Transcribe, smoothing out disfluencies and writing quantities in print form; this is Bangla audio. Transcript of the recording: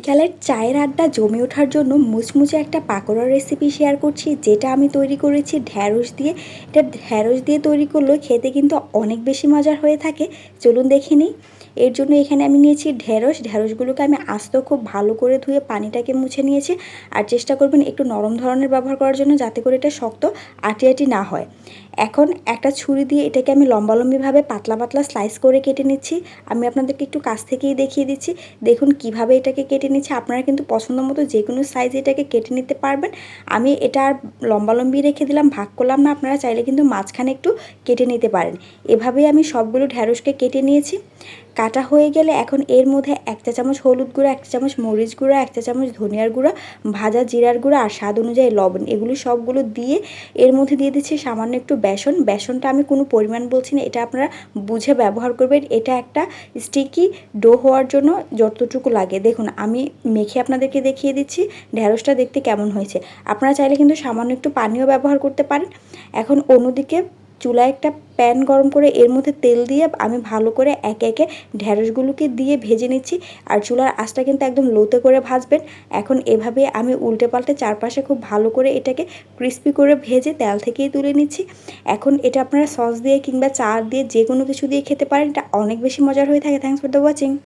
বিকালের চায়ের আড্ডা জমে ওঠার জন্য মুচমুচে একটা পাকোড়ার রেসিপি শেয়ার করছি, যেটা আমি তৈরি করেছি ঢ্যাঁড়স দিয়ে। এটা ঢ্যাঁড়স দিয়ে তৈরি করলেও খেতে কিন্তু অনেক বেশি মজার হয়ে থাকে। চলুন দেখে নিই। এর জন্য এখানে আমি নিয়েছি ঢ্যাঁড়সগুলোকে আমি আস্ত খুব ভালো করে ধুয়ে পানিটাকে মুছে নিয়েছি। আর চেষ্টা করবেন একটু নরম ধরনের ব্যবহার করার জন্য, যাতে করে এটা শক্ত আটি আটি না হয়। এখন একটা ছুরি দিয়ে এটাকে আমি লম্বালম্বিভাবে পাতলা পাতলা স্লাইস করে কেটে নিচ্ছি। আমি আপনাদেরকে একটু কাছ থেকেই দেখিয়ে দিচ্ছি। দেখুন কিভাবে এটাকে কেটে নিচ্ছি। আপনারা কিন্তু পছন্দ মতো যে কোনো সাইজে এটাকে কেটে নিতে পারবেন। আমি এটা আর লম্বালম্বি রেখে দিলাম, ভাগ করলাম না। আপনারা চাইলে কিন্তু মাঝখানে একটু কেটে নিতে পারেন। এভাবেই আমি সবগুলো ঢ্যাঁড়সকে কেটে নিয়েছি। কাটা হয়ে গেলে এখন এর মধ্যে 1 চা চামচ হলুদ গুঁড়া, 1 চা চামচ মরিচ গুঁড়া, 1 চা চামচ ধনিয়ার গুঁড়া, ভাজা জিরার গুঁড়া আর স্বাদ অনুযায়ী লবণ, এগুলো সবগুলো দিয়ে এর মধ্যে দিয়ে দিচ্ছি সামান্য একটু বেসন। বেসনটা আমি কোনো পরিমাণ বলছি না, এটা আপনারা বুঝে ব্যবহার করবেন। এটা একটা স্টিকি ডো হওয়ার জন্য যতটুকু লাগে। দেখুন আমি মেখে আপনাদেরকে দেখিয়ে দিচ্ছি ঢ্যাঁড়সটা দেখতে কেমন হয়েছে। আপনারা চাইলে কিন্তু সামান্য একটু পানিও ব্যবহার করতে পারেন। এখন অন্যদিকে চুলায় একটা প্যান গরম করে এর মধ্যে তেল দিয়ে আমি ভালো করে একে একে ঢ্যাঁড়সগুলোকে দিয়ে ভেজে নিচ্ছি। আর চুলার আঁচটা কিন্তু একদম লোতে করে ভাজবেন। এখন এভাবে আমি উল্টে পাল্টে চারপাশে খুব ভালো করে এটাকে ক্রিস্পি করে ভেজে তেল থেকেই তুলে নিচ্ছি। এখন এটা আপনারা সস দিয়ে কিংবা চা দিয়ে যে কোনো কিছু দিয়ে খেতে পারেন। এটা অনেক বেশি মজার হয়ে থাকে। Thanks for the watching.